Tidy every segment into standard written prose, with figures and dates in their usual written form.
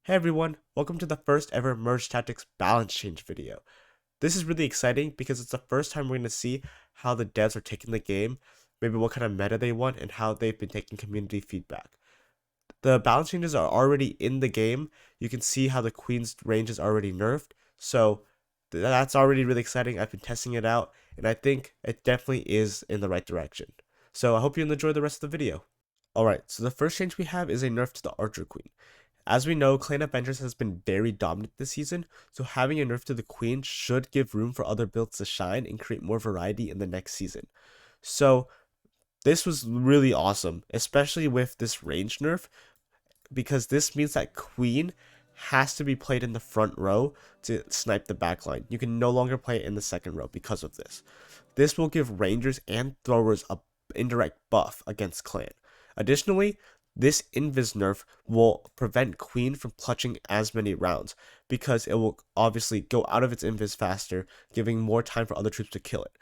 Hey everyone, welcome to the first ever Merge Tactics balance change video. This is really exciting because it's the first time we're going to see how the devs are taking the game, maybe what kind of meta they want, and how they've been taking community feedback. The balance changes are already in the game. You can see how the queen's range is already nerfed, so that's already really exciting. I've been testing it out, and I think it definitely is in the right direction. So I hope you enjoy the rest of the video. Alright, so the first change we have is a nerf to the Archer Queen. As we know, Clan Avengers has been very dominant this season, so having a nerf to the Queen should give room for other builds to shine and create more variety in the next season. So this was really awesome, especially with this range nerf, because this means that Queen has to be played in the front row to snipe the backline. You can no longer play it in the second row because of this. This will give rangers and throwers a indirect buff against Clan. Additionally, this invis nerf will prevent Queen from clutching as many rounds because it will obviously go out of its invis faster, giving more time for other troops to kill it.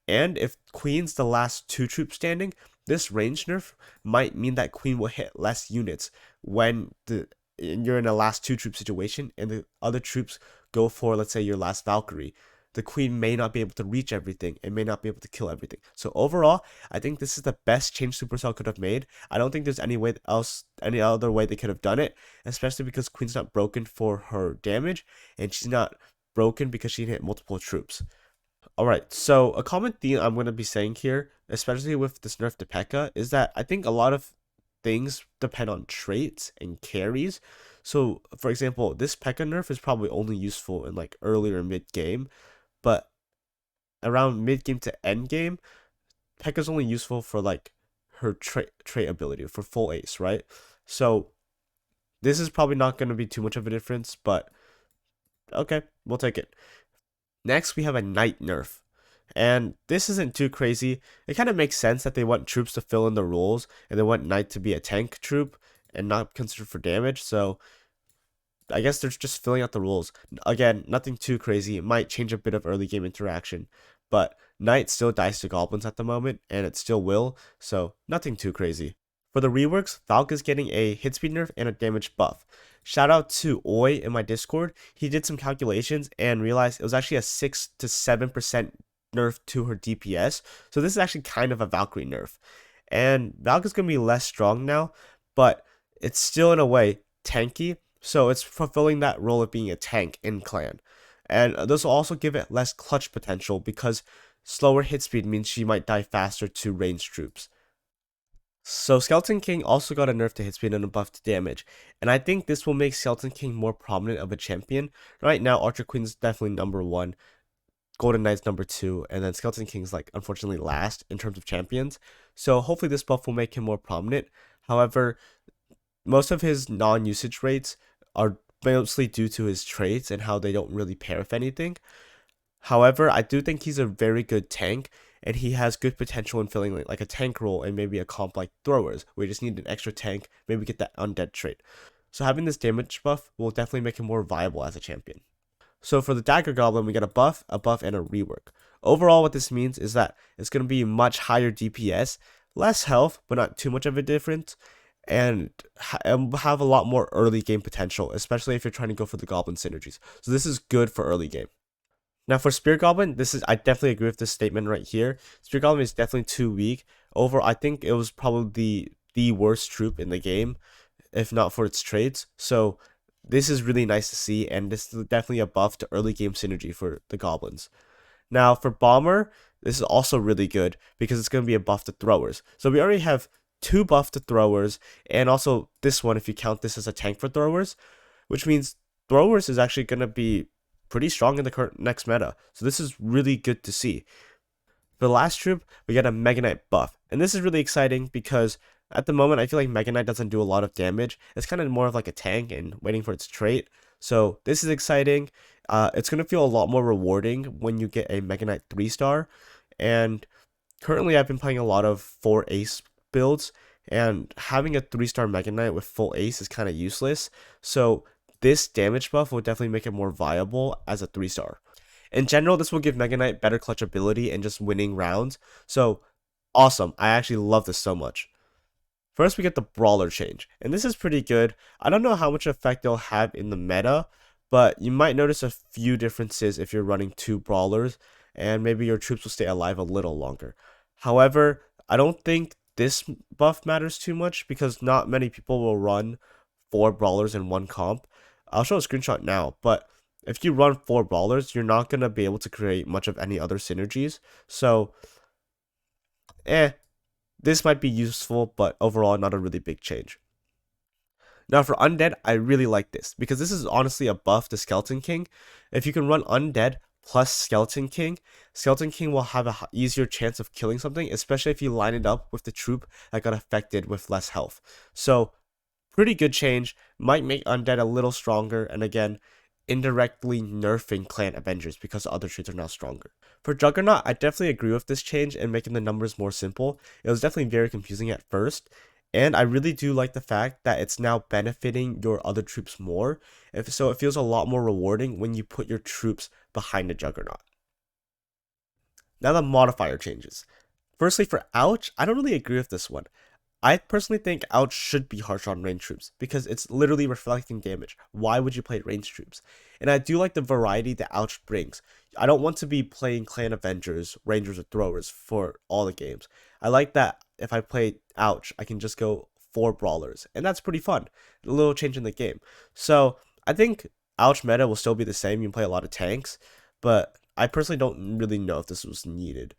And if Queen's the last two troops standing, this range nerf might mean that Queen will hit less units when you're in a last two troop situation and the other troops go for, let's say, your last Valkyrie. The Queen may not be able to reach everything and may not be able to kill everything. So overall, I think this is the best change Supercell could have made. I don't think there's any other way they could have done it, especially because Queen's not broken for her damage and she's not broken because she can hit multiple troops. Alright, so a common theme I'm going to be saying here, especially with this nerf to P.E.K.K.A, is that I think a lot of things depend on traits and carries. So, for example, this P.E.K.K.A nerf is probably only useful in like earlier mid-game, but around mid-game to end-game, P.E.K.K.A is only useful for like her trait ability, for full ace, right? So, this is probably not going to be too much of a difference, but okay, we'll take it. Next, we have a Knight nerf. And this isn't too crazy. It kind of makes sense that they want troops to fill in the roles, and they want Knight to be a tank troop and not considered for damage. So I guess they're just filling out the rules. Again, nothing too crazy. It might change a bit of early game interaction, but Knight still dies to goblins at the moment, and it still will, so nothing too crazy. For the reworks, Valk is getting a hit speed nerf and a damage buff. Shout out to Oi in my Discord. He did some calculations and realized it was actually a 6 to 7% nerf to her DPS. So this is actually kind of a Valkyrie nerf. And Valk is going to be less strong now, but it's still in a way tanky. So it's fulfilling that role of being a tank in clan. And this will also give it less clutch potential because slower hit speed means she might die faster to ranged troops. So Skeleton King also got a nerf to hit speed and a buff to damage, and I think this will make Skeleton King more prominent of a champion. Right now, Archer Queen's definitely number one, Golden Knight's number two, and then Skeleton King's like unfortunately last in terms of champions. So hopefully this buff will make him more prominent. However, most of his non-usage rates are mostly due to his traits and how they don't really pair with anything. However, I do think he's a very good tank, and he has good potential in filling like a tank role and maybe a comp like throwers, where you just need an extra tank, maybe get that undead trait. So having this damage buff will definitely make him more viable as a champion. So for the Dagger Goblin, we get a buff, and a rework. Overall, what this means is that it's going to be much higher DPS, less health, but not too much of a difference, and have a lot more early game potential, especially if you're trying to go for the Goblin synergies. So this is good for early game. Now for Spear Goblin, I definitely agree with this statement right here. Spear Goblin is definitely too weak. I think it was probably the worst troop in the game, if not for its traits. So this is really nice to see, and this is definitely a buff to early game synergy for the goblins. Now for Bomber, this is also really good because it's going to be a buff to throwers. So we already have two buff to throwers, and also this one if you count this as a tank for throwers, which means throwers is actually going to be pretty strong in the current next meta. So this is really good to see. For the last troop, we get a Mega Knight buff. And this is really exciting because at the moment, I feel like Mega Knight doesn't do a lot of damage. It's kind of more of like a tank and waiting for its trait. So this is exciting. It's going to feel a lot more rewarding when you get a Mega Knight 3-star. And currently, I've been playing a lot of 4 ace builds. And having a 3-star Mega Knight with full ace is kind of useless. So this damage buff will definitely make it more viable as a 3-star. In general, this will give Mega Knight better clutch ability and just winning rounds. So awesome. I actually love this so much. First, we get the brawler change, and this is pretty good. I don't know how much effect they'll have in the meta, but you might notice a few differences if you're running two brawlers, and maybe your troops will stay alive a little longer. However, I don't think this buff matters too much because not many people will run four brawlers in one comp. I'll show a screenshot now, but if you run four brawlers, you're not going to be able to create much of any other synergies. So, this might be useful, but overall, not a really big change. Now, for Undead, I really like this because this is honestly a buff to Skeleton King. If you can run Undead plus Skeleton King will have a easier chance of killing something, especially if you line it up with the troop that got affected with less health. So, pretty good change. Might make Undead a little stronger, and again, indirectly nerfing Clan Avengers because the other traits are now stronger. For Juggernaut, I definitely agree with this change and making the numbers more simple. It was definitely very confusing at first, and I really do like the fact that it's now benefiting your other troops more. So it feels a lot more rewarding when you put your troops behind a Juggernaut. Now the modifier changes. Firstly, for Ouch, I don't really agree with this one. I personally think Ouch should be harsh on ranged troops because it's literally reflecting damage. Why would you play ranged troops? And I do like the variety that Ouch brings. I don't want to be playing Clan Avengers, Rangers, or Throwers for all the games. I like that if I play Ouch, I can just go 4 Brawlers, and that's pretty fun. A little change in the game. So I think Ouch meta will still be the same. You can play a lot of tanks, but I personally don't really know if this was needed.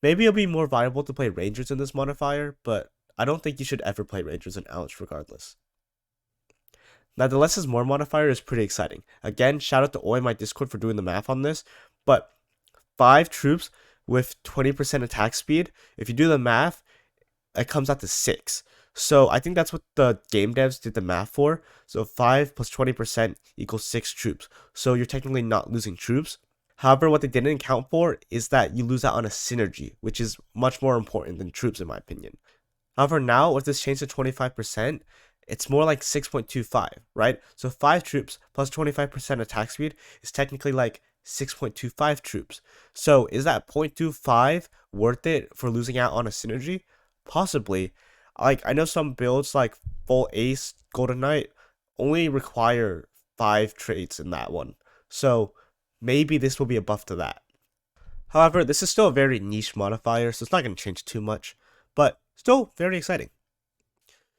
Maybe it'll be more viable to play Rangers in this modifier, but I don't think you should ever play Rangers in Ouch regardless. Now the less is more modifier is pretty exciting. Again, shout out to Oi, my Discord, for doing the math on this, but 5 troops with 20% attack speed, if you do the math, it comes out to 6. So I think that's what the game devs did the math for. So 5 plus 20% equals 6 troops. So you're technically not losing troops. However, what they didn't account for is that you lose out on a synergy, which is much more important than troops in my opinion. However, now with this change to 25%, it's more like 6.25, right? So 5 troops plus 25% attack speed is technically like 6.25 troops. So is that 0.25 worth it for losing out on a synergy? Possibly. Like, I know some builds like full ace golden knight only require 5 traits in that one. So maybe this will be a buff to that. However, this is still a very niche modifier, so it's not going to change too much, but still very exciting.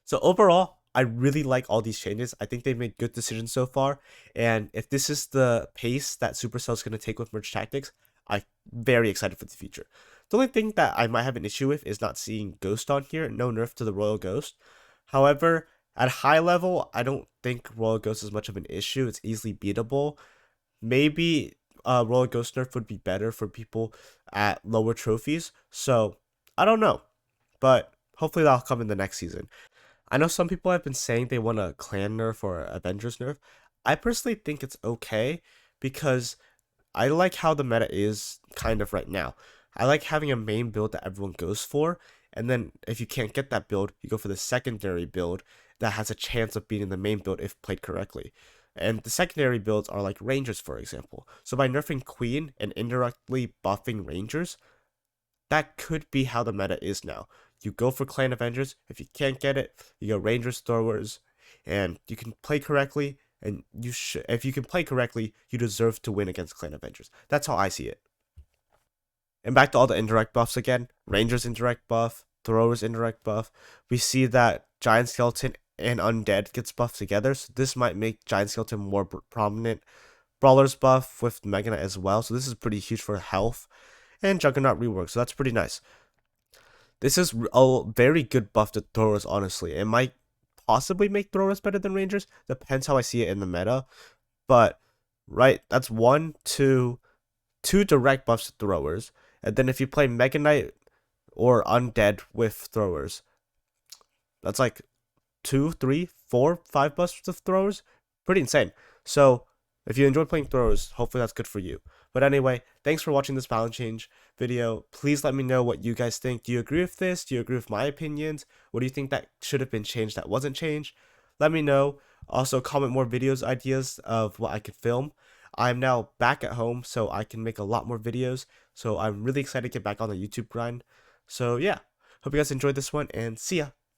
So overall, I really like all these changes. I think they've made good decisions so far, and if this is the pace that Supercell is going to take with merge tactics, I'm very excited for the future. The only thing that I might have an issue with is not seeing Ghost on here. No nerf to the Royal Ghost. However, at high level, I don't think Royal Ghost is much of an issue. It's easily beatable. Maybe Royal Ghost nerf would be better for people at lower trophies. So I don't know, but hopefully that'll come in the next season. I know some people have been saying they want a clan nerf or Avengers nerf. I personally think it's okay because I like how the meta is kind of right now. I like having a main build that everyone goes for, and then if you can't get that build, you go for the secondary build that has a chance of beating the main build if played correctly. And the secondary builds are like Rangers, for example. So by nerfing Queen and indirectly buffing Rangers, that could be how the meta is now. You go for Clan Avengers. If you can't get it, you go Rangers, Throwers, and you can play correctly. And if you can play correctly, you deserve to win against Clan Avengers. That's how I see it. And back to all the indirect buffs again. Rangers indirect buff, Throwers indirect buff. We see that Giant Skeleton and Undead gets buffed together, so this might make Giant Skeleton more prominent. Brawler's buff with Mega Knight as well, so this is pretty huge for health. And Juggernaut rework, so that's pretty nice. This is a very good buff to Throwers, honestly. It might possibly make Throwers better than Rangers, depends how I see it in the meta. But, right, that's two direct buffs to Throwers. And then if you play Mega Knight or Undead with Throwers, that's like 2, 3, 4, 5 buffs to Throwers. Pretty insane. So if you enjoy playing Throwers, hopefully that's good for you. But anyway, thanks for watching this balance change video. Please let me know what you guys think. Do you agree with this? Do you agree with my opinions? What do you think that should have been changed that wasn't changed? Let me know. Also, comment more videos ideas of what I could film. I'm now back at home, so I can make a lot more videos. So I'm really excited to get back on the YouTube grind. So yeah, hope you guys enjoyed this one, and see ya.